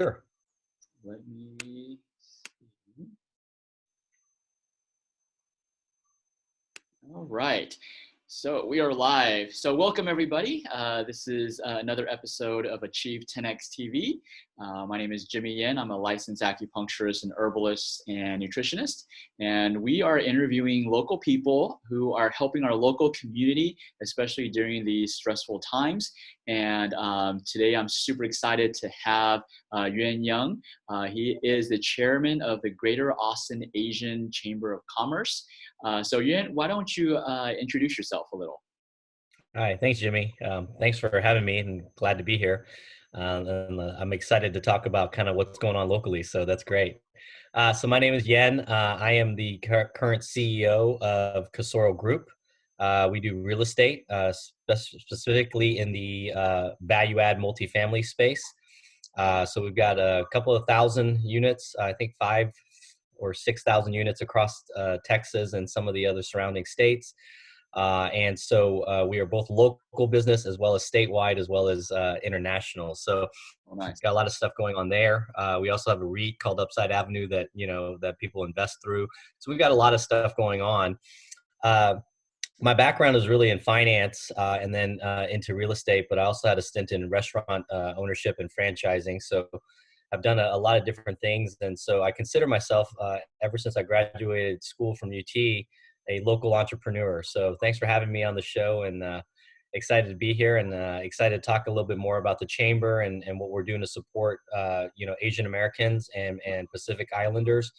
Sure. Let me see. All right. So we are live. So welcome everybody. This is another episode of Achieve 10X TV. My name is Jimmy Yuen. I'm a licensed acupuncturist and herbalist and nutritionist. And we are interviewing local people who are helping our local community, especially during these stressful times. And today I'm super excited to have Yuen Young. He is the chairman of the Greater Austin Asian Chamber of Commerce. So Yuen, why don't you introduce yourself a little? Hi, thanks, Jimmy. Thanks for having me, and glad to be here. I'm excited to talk about kind of what's going on locally, so that's great. So my name is Yen. I am the current CEO of Casoro Group. We do real estate, specifically in the value-add multifamily space. So we've got a couple of thousand units, I think 5 or 6,000 units across Texas and some of the other surrounding states. And so we are both local business as well as statewide as well as international. So Nice. got a lot of stuff going on there. We also have a REIT called Upside Avenue that that people invest through. So we've got a lot of stuff going on. My background is really in finance and then into real estate, but I also had a stint in restaurant ownership and franchising. So I've done a lot of different things. And so I consider myself, ever since I graduated school from UT, a local entrepreneur. So thanks for having me on the show, and excited to be here, and excited to talk a little bit more about the chamber and what we're doing to support, Asian Americans and Pacific Islanders,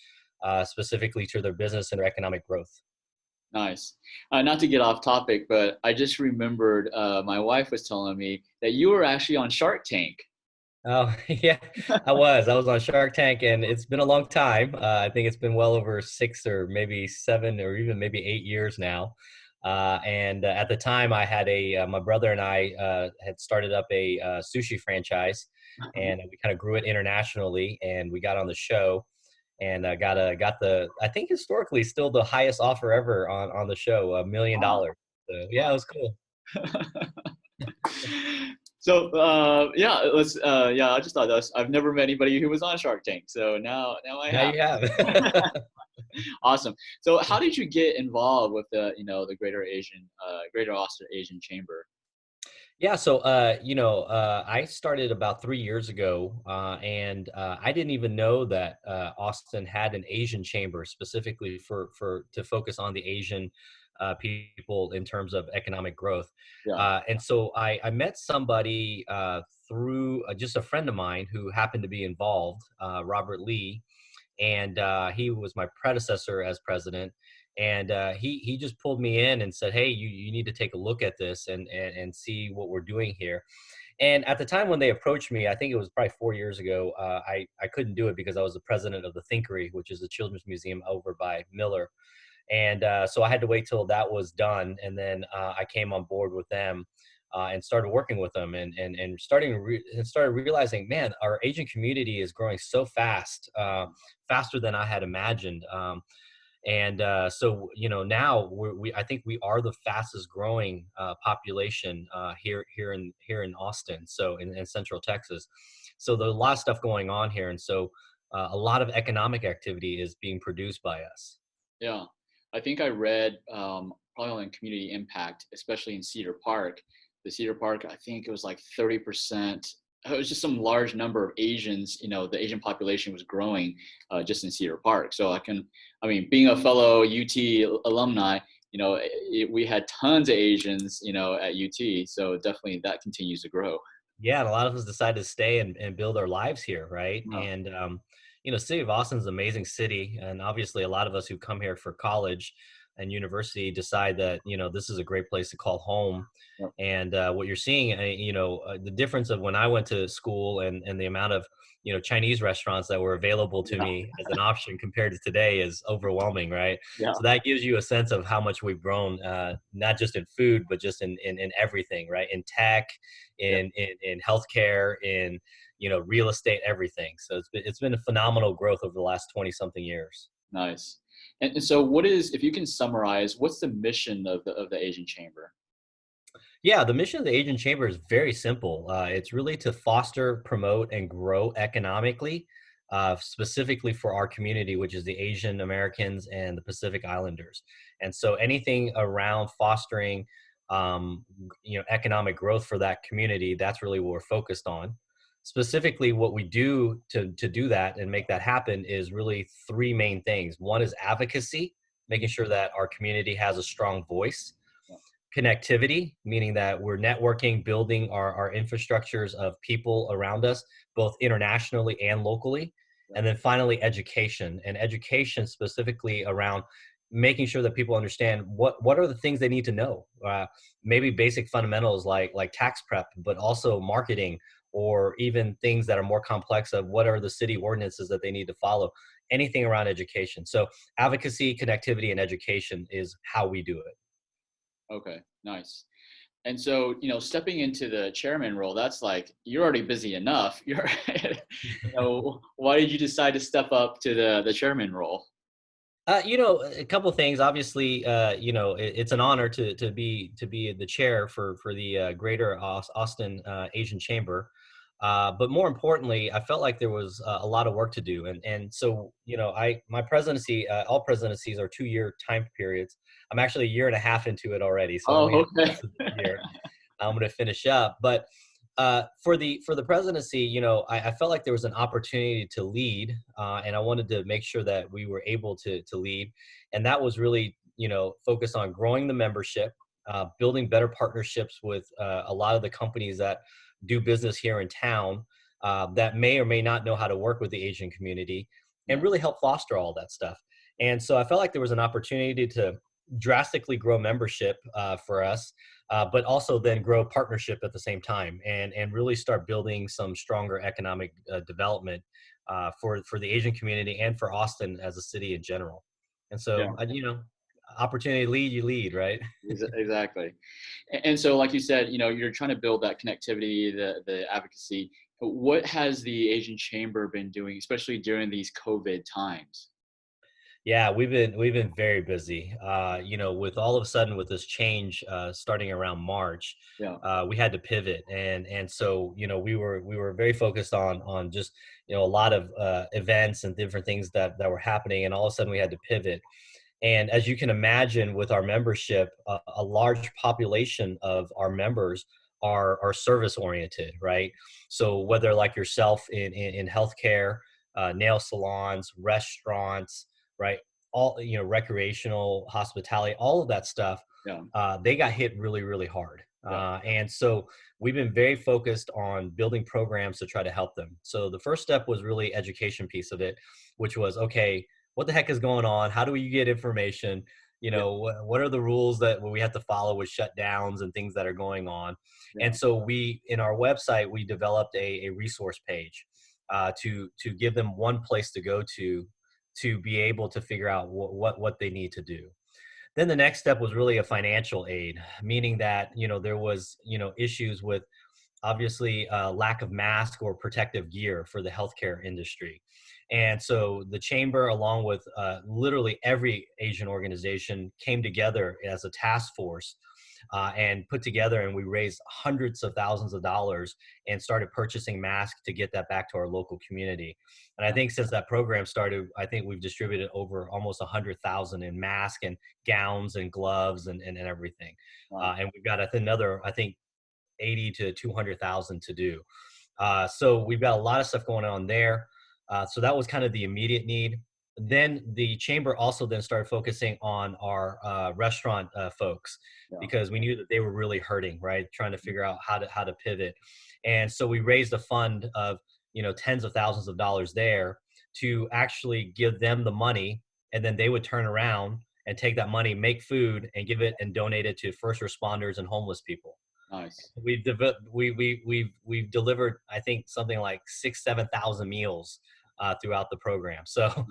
specifically to their business and their economic growth. Nice. Not to get off topic, but I just remembered my wife was telling me that you were actually on Shark Tank. Oh, yeah, I was on Shark Tank, and it's been a long time. I think it's been well over 6 or maybe 7 or even maybe 8 years now. And at the time, I had my brother and I had started up a sushi franchise, and we kind of grew it internationally, and we got on the show and got the, I think historically still the highest offer ever on the show, $1 million. Wow. So yeah, it was cool. So I just thought I've never met anybody who was on Shark Tank. So now I Now have. you have. Awesome. So how did you get involved with the Greater Austin Asian Chamber? Yeah, so I started about 3 years ago, and I didn't even know that Austin had an Asian chamber specifically for to focus on the Asian people in terms of economic growth. Yeah. And so I met somebody through just a friend of mine who happened to be involved, Robert Lee, and he was my predecessor as president. And he just pulled me in and said, "Hey, you need to take a look at this and see what we're doing here." And at the time when they approached me, I think it was probably 4 years ago, I couldn't do it because I was the president of the Thinkery, which is a children's museum over by Miller. And so I had to wait till that was done, and then I came on board with them. And started working with them, and started realizing, man, our Asian community is growing so fast, faster than I had imagined. So now I think we are the fastest growing population here in Austin, so in Central Texas. So there's a lot of stuff going on here, and so a lot of economic activity is being produced by us. Yeah. I think I read probably on community impact, especially in Cedar Park. The Cedar Park, I think it was like 30%. It was just some large number of Asians, the Asian population was growing just in Cedar Park. So being a fellow UT alumni, we had tons of Asians, at UT. So definitely that continues to grow. Yeah, and a lot of us decided to stay and build our lives here, right? Yeah. And City of Austin's an amazing city, and obviously a lot of us who come here for college and university decide that this is a great place to call home. Yeah. And what you're seeing, the difference of when I went to school and the amount of Chinese restaurants that were available to me as an option compared to today is overwhelming, right? Yeah. So that gives you a sense of how much we've grown, not just in food, but just in everything, right? In tech, in healthcare, in real estate, everything. So it's been a phenomenal growth over the last 20 something years. Nice. And so if you can summarize, what's the mission of the Asian Chamber? Yeah, the mission of the Asian Chamber is very simple. It's really to foster, promote, and grow economically, specifically for our community, which is the Asian Americans and the Pacific Islanders. And so, anything around fostering, economic growth for that community, that's really what we're focused on. Specifically, what we do to do that and make that happen is really three main things. One is advocacy, making sure that our community has a strong voice. Yeah. Connectivity, meaning that we're networking, building our infrastructures of people around us, both internationally and locally. Yeah. And then finally, education, and education specifically around making sure that people understand what are the things they need to know. Maybe basic fundamentals like tax prep, but also marketing, or even things that are more complex of what are the city ordinances that they need to follow. Anything around education. So advocacy, connectivity, and education is how we do it. Okay, nice. And so, stepping into the chairman role, that's like you're already busy enough. Why did you decide to step up to the chairman role? A couple of things. Obviously, it's an honor to be the chair for the Greater Austin Asian Chamber. But more importantly, I felt like there was a lot of work to do, and so I my presidency, all presidencies are 2-year time periods. I'm actually a year and a half into it already, so I only Oh, have the okay. rest of this year. I'm going to finish up. But for the presidency, I felt like there was an opportunity to lead, and I wanted to make sure that we were able to lead, and that was really focused on growing the membership, building better partnerships with a lot of the companies that do business here in town that may or may not know how to work with the Asian community, and Yeah, really help foster all that stuff. And so I felt like there was an opportunity to drastically grow membership for us, but also then grow partnership at the same time, and really start building some stronger economic development for the Asian community and for Austin as a city in general. And yeah, so, opportunity to lead, you lead, right? exactly. And so, like you said, you're trying to build that connectivity, the advocacy. What has the Asian Chamber been doing, especially during these COVID times? Yeah, we've been very busy. With all of a sudden with this change starting around March, Yeah, we had to pivot, and so we were very focused on just a lot of events and different things that were happening, and all of a sudden we had to pivot. And as you can imagine, with our membership, a large population of our members are service oriented, right? So whether like yourself in healthcare, nail salons, restaurants, right, all recreational hospitality, all of that stuff, yeah, they got hit really, really hard. yeah, And so we've been very focused on building programs to try to help them. So the first step was really education piece of it, which was okay, what the heck is going on? How do we get information? yeah, What are the rules that we have to follow with shutdowns and things that are going on? yeah. And so in our website, we developed a resource page to give them one place to go to be able to figure out what they need to do. Then the next step was really a financial aid, meaning that there was issues with obviously lack of mask or protective gear for the healthcare industry. And so the chamber, along with literally every Asian organization, came together as a task force and put together, and we raised hundreds of thousands of dollars and started purchasing masks to get that back to our local community. And I think since that program started, I think we've distributed over almost 100,000 in masks and gowns and gloves and everything. Wow. And we've got another, I think, 80 to 200,000 to do. So we've got a lot of stuff going on there. So that was kind of the immediate need. Then the chamber also then started focusing on our restaurant folks, Yeah. because we knew that they were really hurting, right? Trying to figure out how to pivot. And so we raised a fund of tens of thousands of dollars there to actually give them the money, and then they would turn around and take that money, make food, and give it and donate it to first responders and homeless people. Nice. We've delivered, I think, something like 7,000 meals throughout the program. So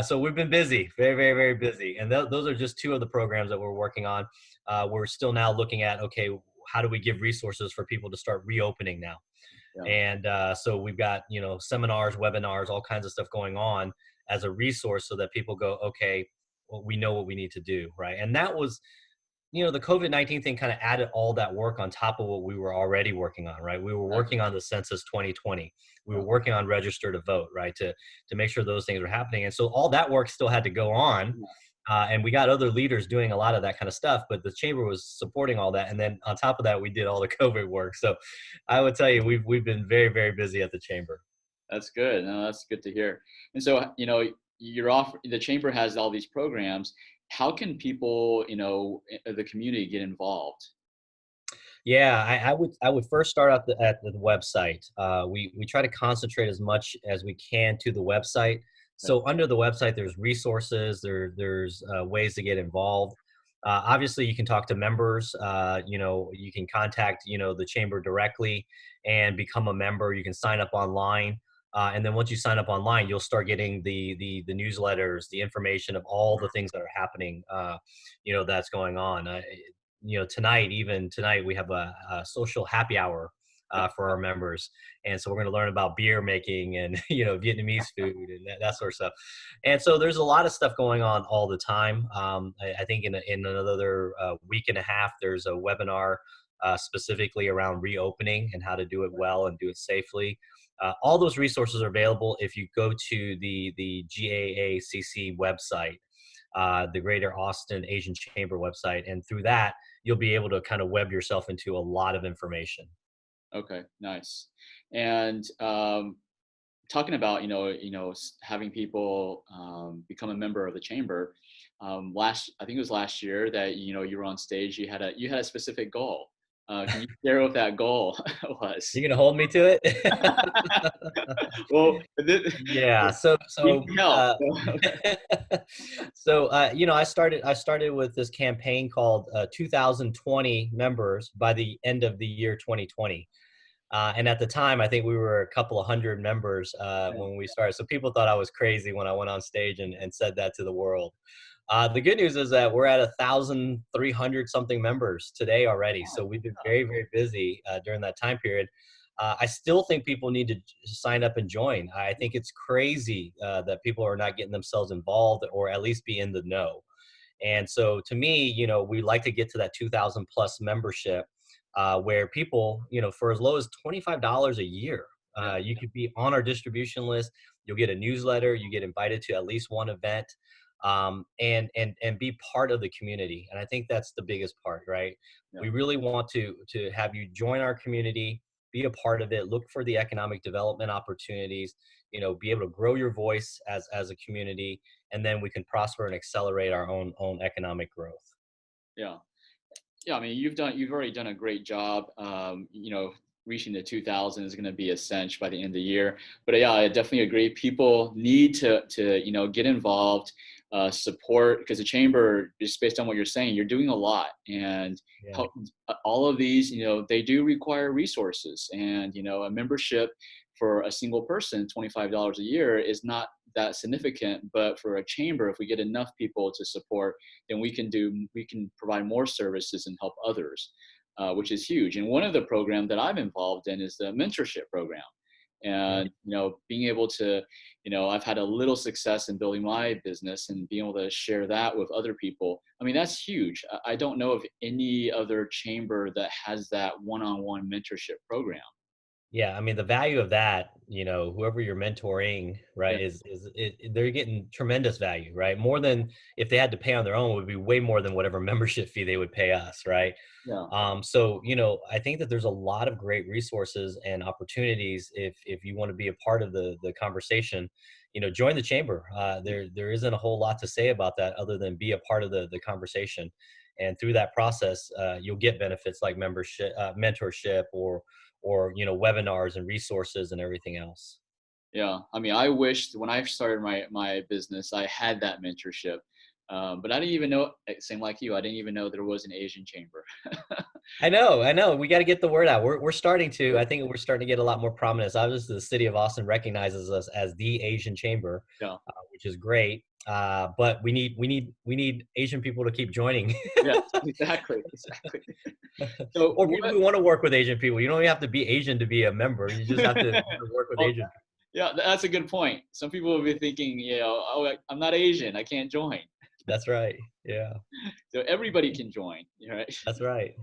so we've been busy, very, very, very busy. And those are just two of the programs that we're working on. We're still now looking at, okay, how do we give resources for people to start reopening now? Yeah. And so we've got seminars, webinars, all kinds of stuff going on as a resource, so that people go, okay, well, we know what we need to do, right? And that was the COVID-19 thing kind of added all that work on top of what we were already working on, right? We were working on the census 2020. We were Yeah. working on register to vote, right? To make sure those things were happening. And so all that work still had to go on. Yeah. And we got other leaders doing a lot of that kind of stuff, but the chamber was supporting all that. And then on top of that, we did all the COVID work. So I would tell you, we've been very, very busy at the chamber. That's good. No, that's good to hear. And so, you're off, the chamber has all these programs. How can people, the community get involved? Yeah, I would first start out at the website. We try to concentrate as much as we can to the website. Yeah. So under the website, there's resources, there's ways to get involved. Obviously, you can talk to members. You can contact the chamber directly and become a member. You can sign up online. And then once you sign up online, you'll start getting the newsletters, the information of all the things that are happening, that's going on. Even tonight, we have a social happy hour for our members. And so we're going to learn about beer making and, Vietnamese food and that sort of stuff. And so there's a lot of stuff going on all the time. I think in another week and a half, there's a webinar specifically around reopening and how to do it well and do it safely. All those resources are available if you go to the GAACC website, the Greater Austin Asian Chamber website. And through that, you'll be able to kind of web yourself into a lot of information. Okay, nice. And talking about having people become a member of the chamber. I think it was last year that you were on stage. You had a specific goal. Can you share what that goal was? You're gonna hold me to it? Well, Yeah. you can help. I started with this campaign called 2020 members by the end of the year 2020. And at the time, I think we were a couple of hundred members when we started. So people thought I was crazy when I went on stage and said that to the world. The good news is that we're at 1,300 something members today already. So we've been very, very busy during that time period. I still think people need to sign up and join. I think it's crazy that people are not getting themselves involved or at least be in the know. And so to me, we like to get to that 2,000 plus membership where people, for as low as $25 a year, you could be on our distribution list. You'll get a newsletter. You get invited to at least one event, and be part of the community. And I think that's the biggest part, right? Yeah. We really want to have you join our community, be a part of it, look for the economic development opportunities, be able to grow your voice as a community, and then we can prosper and accelerate our own economic growth. Yeah. Yeah, I mean, you've already done a great job. Reaching the 2,000 is going to be a cinch by the end of the year. But yeah, I definitely agree. People need to get involved, support, because the chamber, just based on what you're saying, you're doing a lot, and Yeah. all of these, they do require resources, and a membership for a single person, $25 a year, is not that significant. But for a chamber, if we get enough people to support, then we can provide more services and help others, which is huge. And one of the programs that I'm involved in is the mentorship program. And being able to, I've had a little success in building my business and being able to share that with other people. I mean, that's huge. I don't know of any other chamber that has that one-on-one mentorship program. Yeah, I mean the value of that, whoever you're mentoring, Yeah. right, they're getting tremendous value, right? More than if they had to pay on their own would be way more than whatever membership fee they would pay us, right? Yeah. So I think that there's a lot of great resources and opportunities if you want to be a part of the conversation. Join the chamber. There isn't a whole lot to say about that other than be a part of the conversation, and through that process, you'll get benefits like membership, mentorship, or webinars and resources and everything else. Yeah, I mean, I wished when I started my business, I had that mentorship, but I didn't even know. Same like you, I didn't even know there was an Asian chamber. I know. We got to get the word out. We're starting to. I think we're starting to get a lot more prominence. Obviously, the city of Austin recognizes us as the Asian chamber, Yeah, which is great. But we need Asian people to keep joining, yeah, exactly, exactly. So or people what? who want to work with Asian people. You don't even have to be Asian to be a member. You just have to work with Well, Asian people. yeah, that's a good point. Some people will be thinking, oh, I'm not Asian, I can't join. That's right. Yeah, So everybody can join, right? that's right.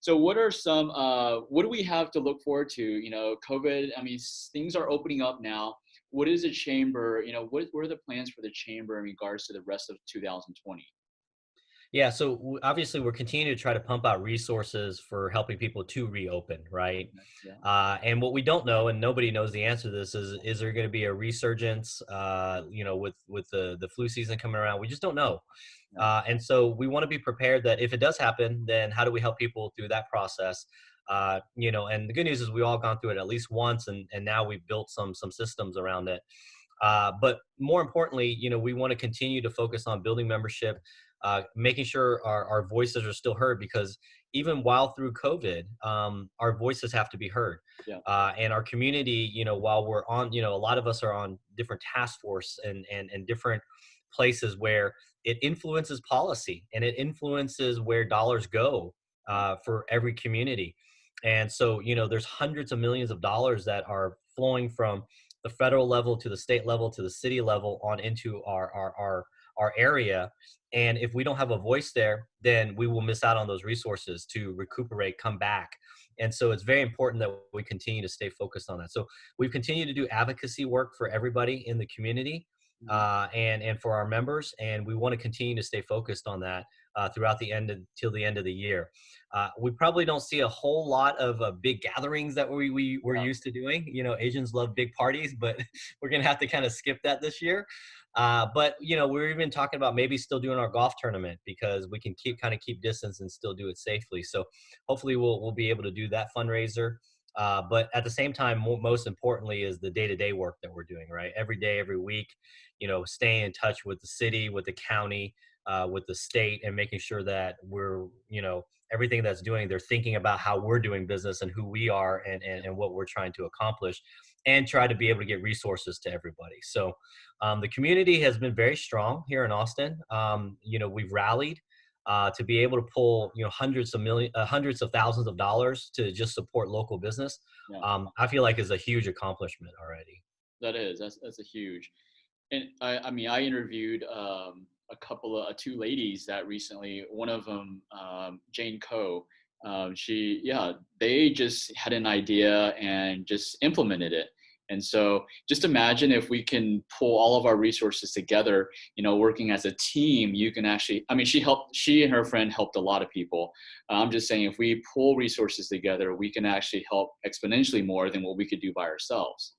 So what are some what do we have to look forward to? COVID, I mean, things are opening up now. What is the chamber, what are the plans for the chamber in regards to the rest of 2020? Yeah, so obviously we're continuing to try to pump out resources for helping people to reopen, right? Yeah. And what we don't know, and nobody knows the answer to this, is there going to be a resurgence? With the flu season coming around, we just don't know. Yeah. And so we want to be prepared that if it does happen, then how do we help people through that process? And the good news is we all gone through it at least once, and now we've built some systems around it. But more importantly, we want to continue to focus on building membership, making sure our voices are still heard, because even while through COVID, our voices have to be heard. Yeah. And our community, while we're on, a lot of us are on different task force and different places where it influences policy and it influences where dollars go Yeah. for every community. And so, there's hundreds of millions of dollars that are flowing from the federal level to the state level to the city level on into our area. And if we don't have a voice there, then we will miss out on those resources to recuperate, come back. And so it's very important that we continue to stay focused on that. So we've continued to do advocacy work for everybody in the community, Mhm. and for our members, and we want to continue to stay focused on that throughout till the end of the year. We probably don't see a whole lot of big gatherings that we're Yeah. used to doing. Asians love big parties, but we're gonna have to kind of skip that this year. But we're even talking about maybe still doing our golf tournament, because we can keep distance and still do it safely. So hopefully we'll be able to do that fundraiser. But at the same time, most importantly is the day-to-day work that we're doing, right? Every day, every week, staying in touch with the city, with the county, with the state, and making sure that we're, everything that's doing, they're thinking about how we're doing business and who we are, and what we're trying to accomplish, and try to be able to get resources to everybody. So the community has been very strong here in Austin. We've rallied to be able to pull, hundreds of thousands of dollars to just support local business. Yeah. I feel like is a huge accomplishment already. That's a huge. And I mean, I interviewed a couple of two ladies that recently. One of them, Jane Coe, they just had an idea and just implemented it. And so, just imagine if we can pull all of our resources together. Working as a team, you can actually. I mean, she and her friend helped a lot of people. I'm just saying, if we pull resources together, we can actually help exponentially more than what we could do by ourselves.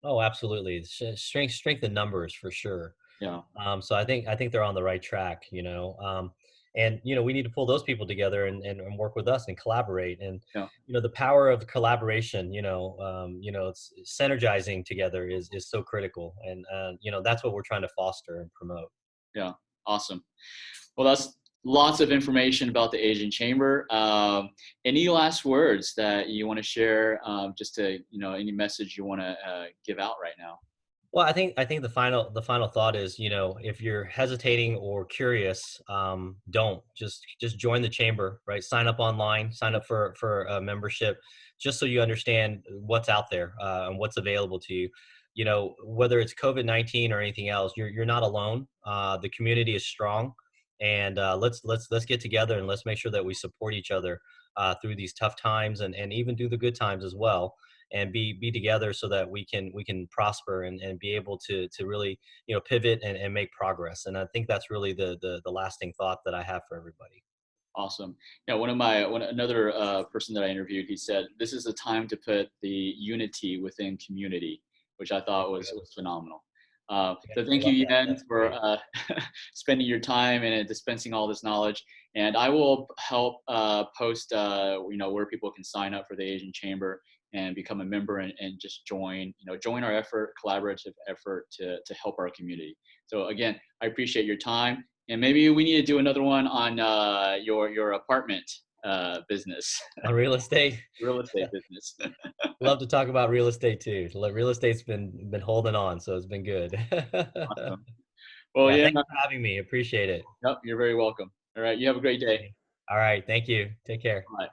Oh, absolutely. Strength in numbers for sure. Yeah. So I think they're on the right track, and we need to pull those people together and work with us and collaborate. And Yeah. the power of collaboration, it's synergizing together is so critical, and that's what we're trying to foster and promote. Yeah. Awesome. Well, that's lots of information about the Asian Chamber. Any last words that you want to share? Just to any message you want to give out right now? Well, I think the final thought is, if you're hesitating or curious, don't just join the chamber, right? Sign up online, sign up for a membership, just so you understand what's out there, and what's available to you. Whether it's COVID-19 or anything else, you're not alone. The community is strong, and let's get together and let's make sure that we support each other through these tough times, and even do the good times as well, and be together so that we can prosper, and be able to really pivot and make progress. And I think that's really the lasting thought that I have for everybody. Awesome. Yeah, another person that I interviewed, he said this is a time to put the unity within community, which I thought was phenomenal. Yeah, So I thank you, love that. Yen, That's for great. spending your time and dispensing all this knowledge. And I will help post, where people can sign up for the Asian Chamber and become a member, and just join our collaborative effort to help our community. So again, I appreciate your time. And maybe we need to do another one on your apartment business, On real estate. real estate business. Love to talk about real estate too. Real estate's been holding on, so it's been good. Awesome. Well, Yeah, yeah, thank you for having me. Appreciate it. yep, you're very welcome. All right, you have a great day. All right, thank you. Take care. Bye.